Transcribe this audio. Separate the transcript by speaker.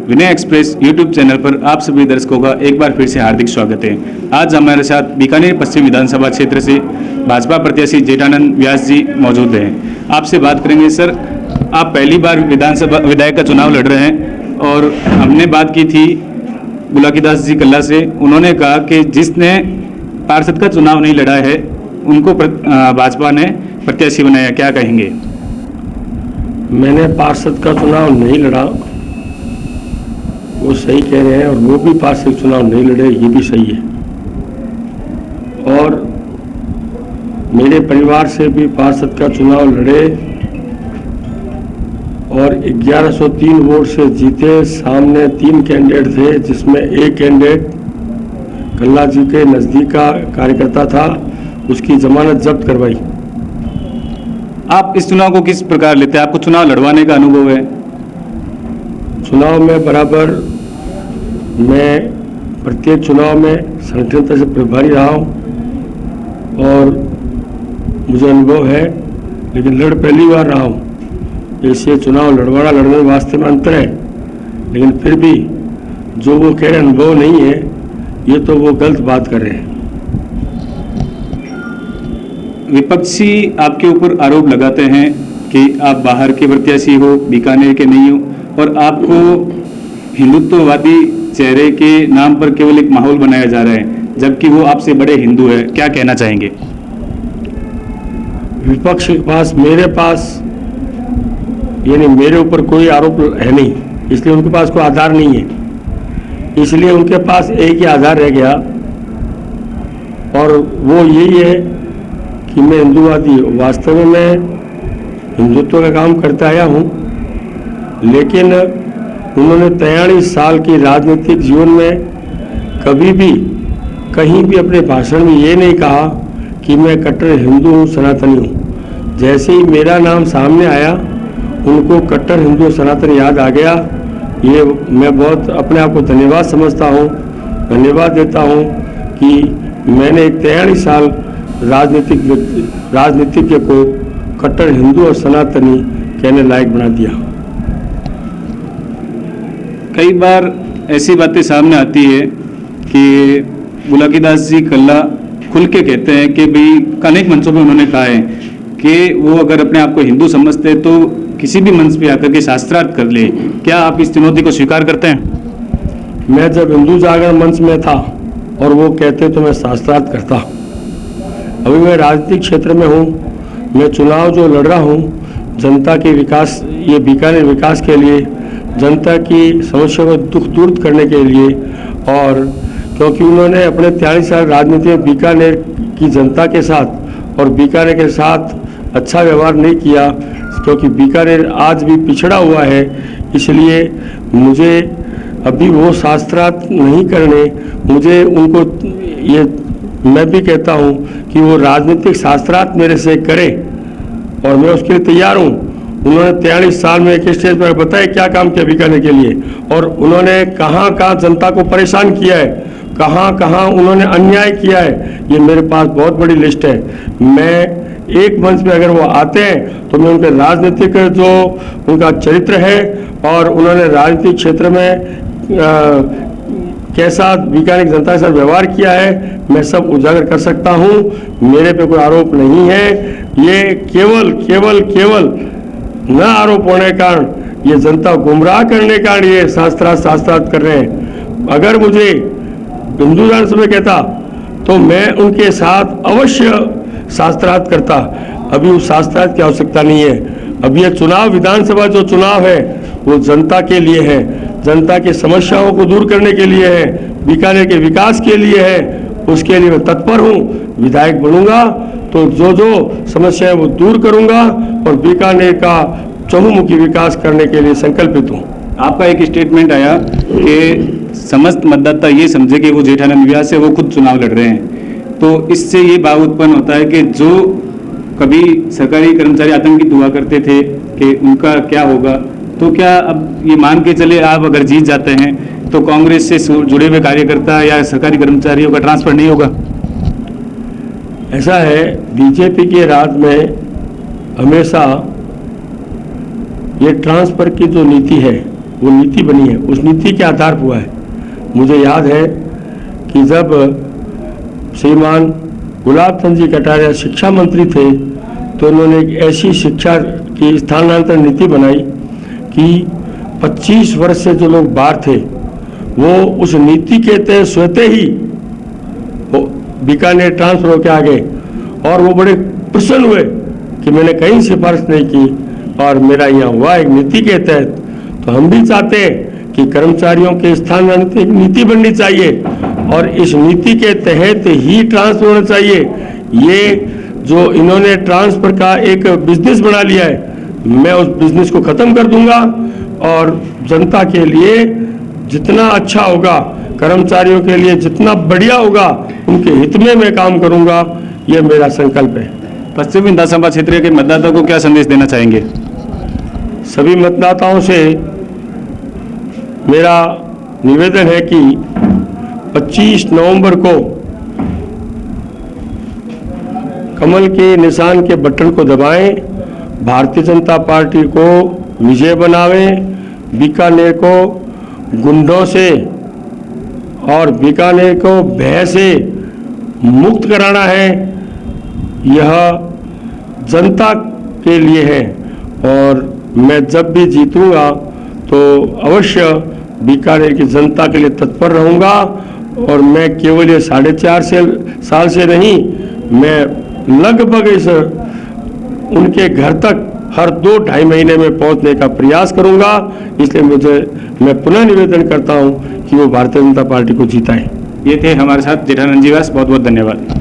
Speaker 1: विनय express YouTube channel पर आप सभी दर्शकों का एक बार फिर से हार्दिक स्वागत है। आज हमारे साथ बीकानेर पश्चिम विधानसभा क्षेत्र से भाजपा प्रत्याशी जेठानंद व्यास जी मौजूद हैं। आपसे बात करेंगे। सर, आप पहली बार विधानसभा विधायक का चुनाव लड़ रहे हैं और हमने बात की थी बुलाकीदास जी कल्ला से। उन्होंने कहा कि जिसने पार्षद का चुनाव नहीं लड़ा है उनको भाजपा ने प्रत्याशी बनाया, क्या कहेंगे?
Speaker 2: मैंने पार्षद का चुनाव नहीं लड़ा, वो सही कह रहे हैं, और वो भी पार्षद चुनाव नहीं लड़े, ये भी सही है। और मेरे परिवार से भी पार्षद का चुनाव लड़े और 1103 वोट से जीते। सामने 3 कैंडिडेट थे, जिसमें एक कैंडिडेट कल्ला जी के नज़दीक का कार्यकर्ता था, उसकी जमानत जब्त करवाई।
Speaker 1: आप इस चुनाव को किस प्रकार लेते हैं? आपको चुनाव लड़वाने का अनुभव है?
Speaker 2: चुनाव में बराबर मैं प्रत्येक चुनाव में संगठन से प्रभारी रहा हूँ और मुझे अनुभव है, लेकिन लड़ पहली बार रहा हूँ। इससे चुनाव लड़वाना लड़ने वास्ते में अंतर है, लेकिन फिर भी जो वो कह रहे अनुभव नहीं है, ये तो वो गलत बात कर रहे हैं।
Speaker 1: विपक्षी आपके ऊपर आरोप लगाते हैं कि आप बाहर के प्रत्याशी हो, बीकानेर के नहीं हो, और आपको हिंदुत्ववादी चेहरे के नाम पर केवल एक माहौल बनाया जा रहा है, जबकि वो आपसे बड़े हिंदू है। क्या कहना चाहेंगे?
Speaker 2: विपक्ष के पास, मेरे पास, यानी मेरे ऊपर कोई आरोप है नहीं, इसलिए उनके पास कोई आधार नहीं है। इसलिए उनके पास एक ही आधार रह गया, और वो यही है कि मैं हिंदूवादी हूँ। वास्तव में मैं हिंदुत्व का काम करता आया हूँ, लेकिन उन्होंने 43 साल की राजनीतिक जीवन में कभी भी कहीं भी अपने भाषण में ये नहीं कहा कि मैं कट्टर हिंदू हूँ, सनातनी हूँ। जैसे ही मेरा नाम सामने आया, उनको कट्टर हिंदू सनातन याद आ गया। ये मैं बहुत अपने आप को धन्यवाद समझता हूँ, धन्यवाद देता हूँ कि मैंने 43 साल राजनीतिज्ञ को कट्टर हिंदू और सनातनी कहने लायक बना दिया।
Speaker 1: कई बार ऐसी बातें सामने आती है कि बुलाकीदास जी कल्ला खुल के कहते हैं कि भाई अनेक मंचों पे उन्होंने कहा है कि वो अगर अपने आप को हिंदू समझते तो किसी भी मंच पे आकर के शास्त्रार्थ कर ले। क्या आप इस चुनौती को स्वीकार करते हैं?
Speaker 2: मैं जब हिंदू जागरण मंच में था और वो कहते तो मैं शास्त्रार्थ करता। अभी मैं राजनीतिक क्षेत्र में हूँ, मैं चुनाव जो लड़ रहा हूँ जनता के विकास, ये बीकानेर विकास के लिए, जनता की समस्या को दुख दूर करने के लिए, और क्योंकि उन्होंने अपने 43 साल राजनीति में बीकानेर की जनता के साथ और बीकानेर के साथ अच्छा व्यवहार नहीं किया, क्योंकि बीकानेर आज भी पिछड़ा हुआ है। इसलिए मुझे अभी वो शास्त्रार्थ नहीं करने, मुझे उनको ये, मैं भी कहता हूँ कि वो राजनीतिक शास्त्रार्थ मेरे से करें और मैं उसके लिए तैयार हूँ। उन्होंने 43 साल में एक स्टेज पर बताया क्या काम किया बीकानेर के लिए, और उन्होंने कहाँ कहाँ जनता को परेशान किया है, कहाँ कहाँ उन्होंने अन्याय किया है। ये मेरे पास बहुत बड़ी लिस्ट है। मैं एक मंच में अगर वो आते हैं तो मैं उनके राजनीतिक जो उनका चरित्र है और उन्होंने राजनीतिक क्षेत्र में कैसा बीकानेर की जनता के साथ व्यवहार किया है, मैं सब उजागर कर सकता हूँ। मेरे पे कोई आरोप नहीं है। ये केवल न आरोप होने के कारण, ये जनता गुमराह करने के कारण ये शास्त्रार्थ कर रहे हैं। अगर मुझे हिंदू जान समय कहता तो मैं उनके साथ अवश्य शास्त्रार्थ करता। अभी उस शास्त्रार्थ की आवश्यकता नहीं है। अब ये चुनाव, विधानसभा जो चुनाव है वो जनता के लिए है, जनता की समस्याओं को दूर करने के लिए है, बीकानेर के विकास के लिए है। उसके लिए मैं तत्पर हूँ। विधायक बनूंगा तो जो समस्याएं वो दूर करूंगा और बीकानेर का चहुमुखी विकास करने के लिए संकल्पित हूँ।
Speaker 1: आपका एक स्टेटमेंट आया कि समस्त मतदाता ये समझे कि वो जेठानंद व्यास से वो खुद चुनाव लड़ रहे हैं, तो इससे ये भाव उत्पन्न होता है कि जो कभी सरकारी कर्मचारी आतंकित हुआ करते थे कि उनका क्या होगा। तो क्या अब ये मान के चले आप अगर जीत जाते हैं तो कांग्रेस से जुड़े हुए कार्यकर्ता या सरकारी कर्मचारियों का ट्रांसफर नहीं होगा?
Speaker 2: ऐसा है, बीजेपी के राज में हमेशा ये ट्रांसफर की जो नीति है वो नीति बनी है, उस नीति के आधार पर हुआ है। मुझे याद है कि जब श्रीमान गुलाब चंद जी कटारिया शिक्षा मंत्री थे तो उन्होंने एक ऐसी शिक्षा की स्थानांतरण नीति बनाई कि 25 वर्ष से जो लोग बाहर थे वो उस नीति के तहत स्वतः ही बीकानेर ट्रांसफर होकर आ गए और वो बड़े प्रसन्न हुए कि मैंने कहीं सिफारिश नहीं की और मेरा यहाँ हुआ एक नीति के तहत। तो हम भी चाहते हैं कि कर्मचारियों के स्थानांतरण एक नीति बननी चाहिए और इस नीति के तहत ही ट्रांसफर होना चाहिए। ये जो इन्होंने ट्रांसफर का एक बिजनेस बना लिया है, मैं उस बिजनेस को खत्म कर दूंगा और जनता के लिए जितना अच्छा होगा, कर्मचारियों के लिए जितना बढ़िया होगा, उनके हित में मैं काम करूंगा, ये मेरा संकल्प है।
Speaker 1: पश्चिम विधानसभा क्षेत्र के मतदाताओं को क्या संदेश देना चाहेंगे?
Speaker 2: सभी मतदाताओं से मेरा निवेदन है कि 25 नवंबर को कमल के निशान के बटन को दबाएं, भारतीय जनता पार्टी को विजय बनावें, बीकानेर को गुंडों से और बीकानेर को भय से मुक्त कराना है। यह जनता के लिए है और मैं जब भी जीतूंगा तो अवश्य बीकानेर की जनता के लिए तत्पर रहूंगा और मैं केवल ये 4.5 साल से नहीं, मैं लगभग इस उनके घर तक हर 2-2.5 महीने में पहुंचने का प्रयास करूंगा। इसलिए मैं पुनः निवेदन करता हूं कि वो भारतीय जनता पार्टी को जिताएं।
Speaker 1: ये थे हमारे साथ जेठानंद जी व्यास, बहुत बहुत धन्यवाद।